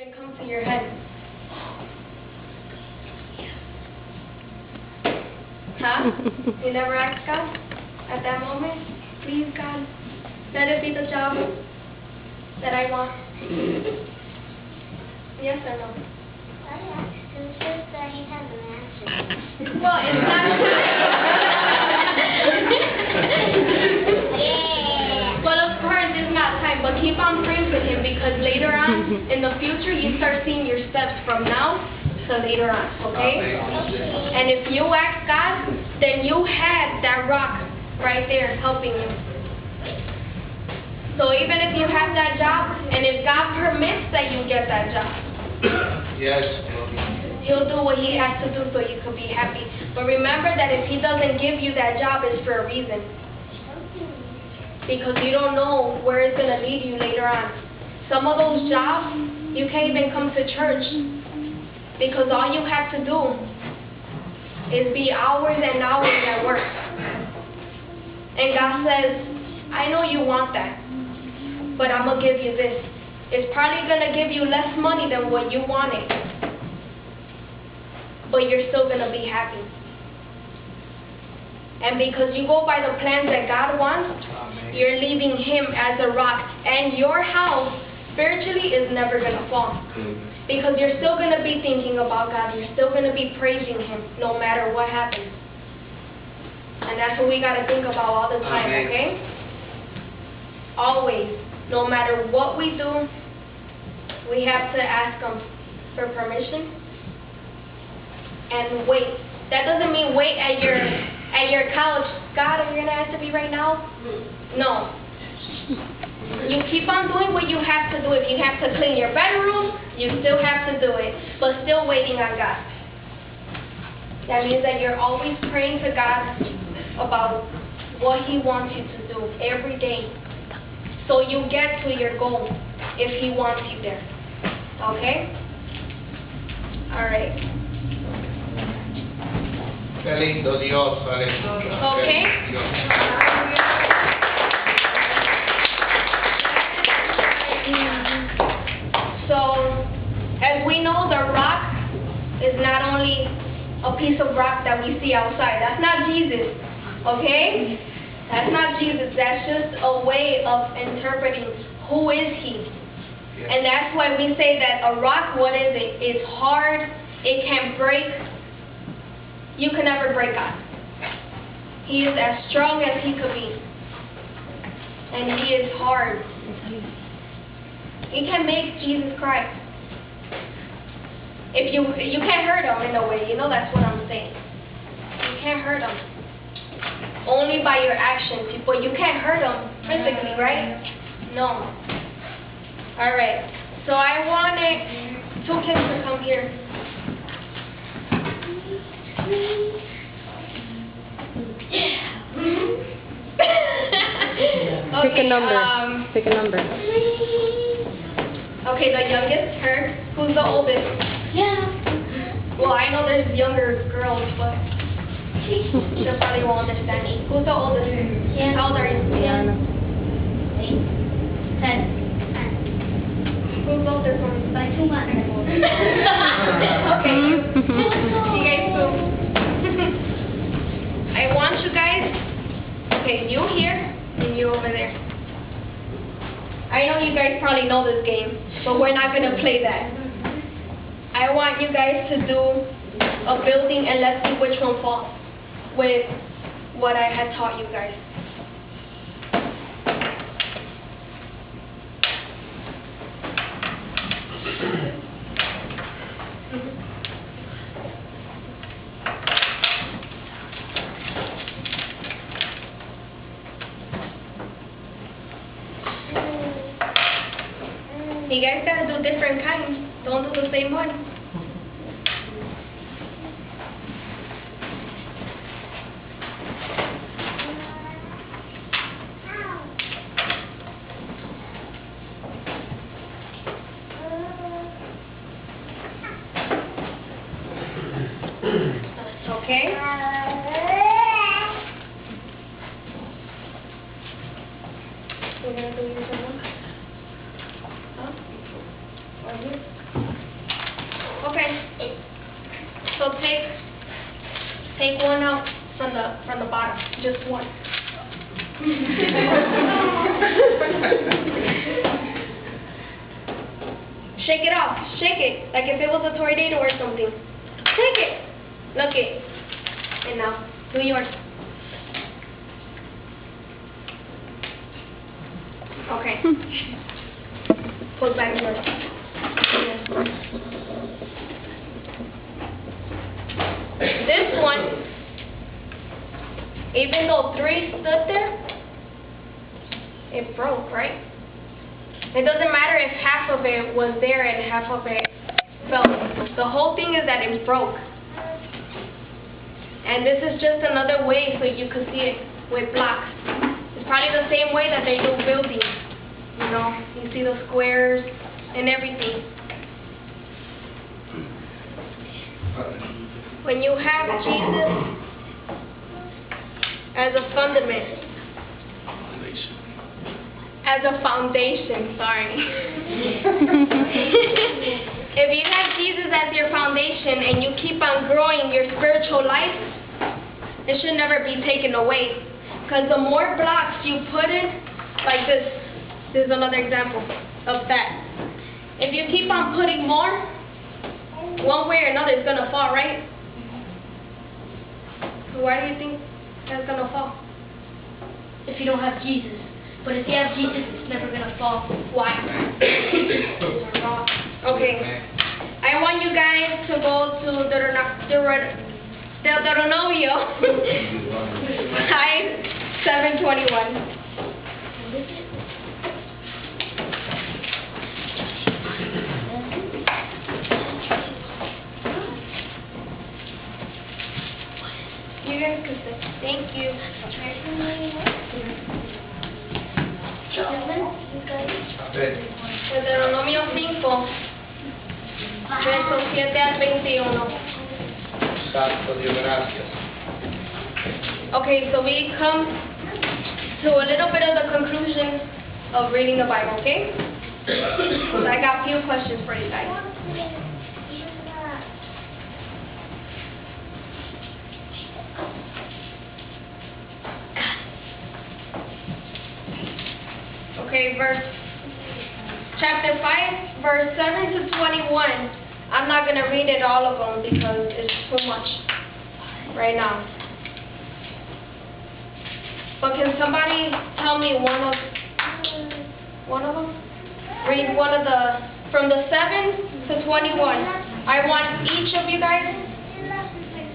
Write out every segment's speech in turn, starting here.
even come to your head? Huh? You never asked God at that moment? Please, God, let it be the job that I want. Yes or no? I asked him, just that he hasn't answered. Well, it's not Yeah. Well, of course, it's not time, but keep on praying for him because later on, in the future, you start seeing your steps from now to later on, okay? And if you ask God, then you have that rock right there helping you. So even if you have that job, and if God permits that you get that job, Yes. He'll do what He has to do so you could be happy. But remember that if He doesn't give you that job, it's for a reason. Because you don't know where it's going to lead you later on. Some of those jobs, you can't even come to church. Because all you have to do is be hours and hours at work. And God says, I know you want that, but I'm going to give you this. It's probably going to give you less money than what you wanted, but you're still going to be happy. And because you go by the plans that God wants, you're leaving Him as a rock, and your house spiritually is never going to fall. Because you're still going to be thinking about God. You're still going to be praising Him no matter what happens. And that's what we got to think about all the time, okay? Always. No matter what we do, we have to ask Him for permission and wait. That doesn't mean wait at your couch. God, are you going to answer me right now? No. You keep on doing what you have to do. If you have to clean your bedroom, you still have to do it, but still waiting on God. That means that you're always praying to God about what He wants you to do every day, so you get to your goal if He wants you there. Okay? All right. Qué lindo Dios, aleluya. Okay. So, as we know, the rock is not only a piece of rock that we see outside. That's not Jesus, okay? That's not Jesus. That's just a way of interpreting who is He. And that's why we say that a rock, what is it? It's hard. It can break. You can never break God. He is as strong as He could be. And He is hard. It can make Jesus cry. If you can't hurt Him in a way, you know that's what I'm saying. You can't hurt Him. Only by your actions, but you can't hurt Him physically, right? No. All right. So I wanted 2 kids to come here. Okay, pick a number. Pick a number. Okay, the youngest, her. Who's the oldest? Yeah. Well, I know there's younger girls, but she probably won't understand me. Who's the oldest? Yeah. How old are you? Diana. 8, 10. Who's the oldest one? By 2 months. Okay, you guys too. I want you guys, okay, you here and you over there. I know you guys probably know this game, but we're not going to play that. I want you guys to do a building and let's see which one falls with what I had taught you guys. You guys gotta do different kinds. Don't do the same one. Okay? We're gonna do your one. Huh? Or here? Okay. So take one out from the bottom, just one. Shake it off. Shake it like if it was a tornado or something. Shake it. Look it. And now do yours. Okay. Put back yours. This one, even though 3 stood there, it broke, right? It doesn't matter if half of it was there and half of it fell. The whole thing is that it broke. And this is just another way so you can see it with blocks. It's probably the same way that they do buildings. You know, you see the squares and everything. When you have Jesus as a fundament, as a foundation, sorry. If you have Jesus as your foundation and you keep on growing your spiritual life, it should never be taken away. Because the more blocks you put in, like this is another example of that. If you keep on putting more, one way or another it's going to fall, right? Why do you think that's going to fall? If you don't have Jesus. But if you have Jesus, it's never going to fall. Why? Okay. I want you guys to go to Deuteronomy 5:7-21. You guys can sit. Thank you. Deuteronomio 5, versos 7-21. Santo Dios, gracias. Okay, so we come to a little bit of the conclusion of reading the Bible, okay? So I got a few questions for you guys. Okay, chapter 5, verse 7-21. I'm not going to read it all of them because it's too much right now. But can somebody tell me one of them? Read one of from the 7-21. I want each of you guys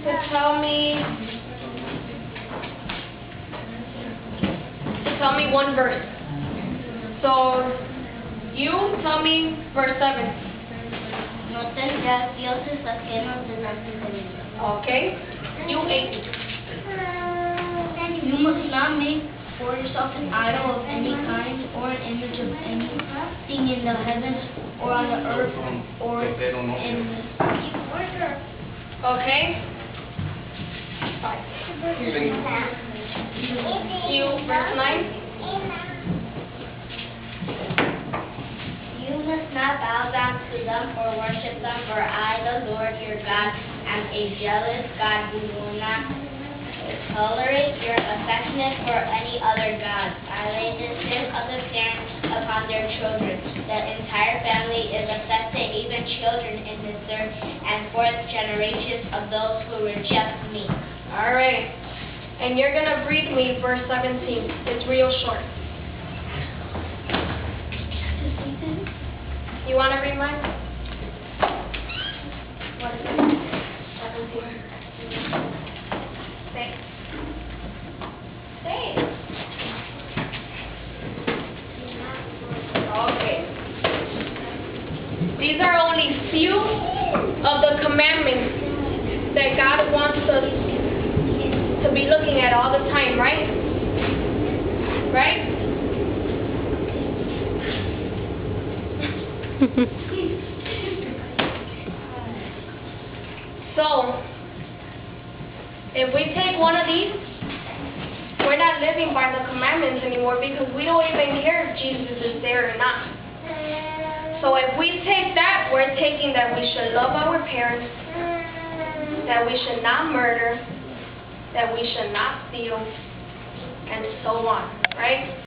to tell me one verse. So, you tell me verse 7. No tendrás dioses ajenos delante de mí. Okay. You 8. You must not make for yourself an idol of any kind or an image of anything in the heavens or on the earth or in the Okay. 5. You verse 9. You must not bow down to them or worship them, for I, the Lord your God, am a jealous God who will not tolerate your affection for any other gods. I lay the sin of the parents upon their children. The entire family is affected, even children in the 3rd and 4th generations of those who reject me. All right. And you're going to read me verse 17. It's real short. You want to read mine? What is it? 17. Say it. Say it. Okay. These are only few of the commandments that God wants us to be looking at all the time, right? Right? So, if we take one of these, we're not living by the commandments anymore because we don't even care if Jesus is there or not. So if we take that, we're taking that we should love our parents, that we should not murder, that we should not steal, and so on, right?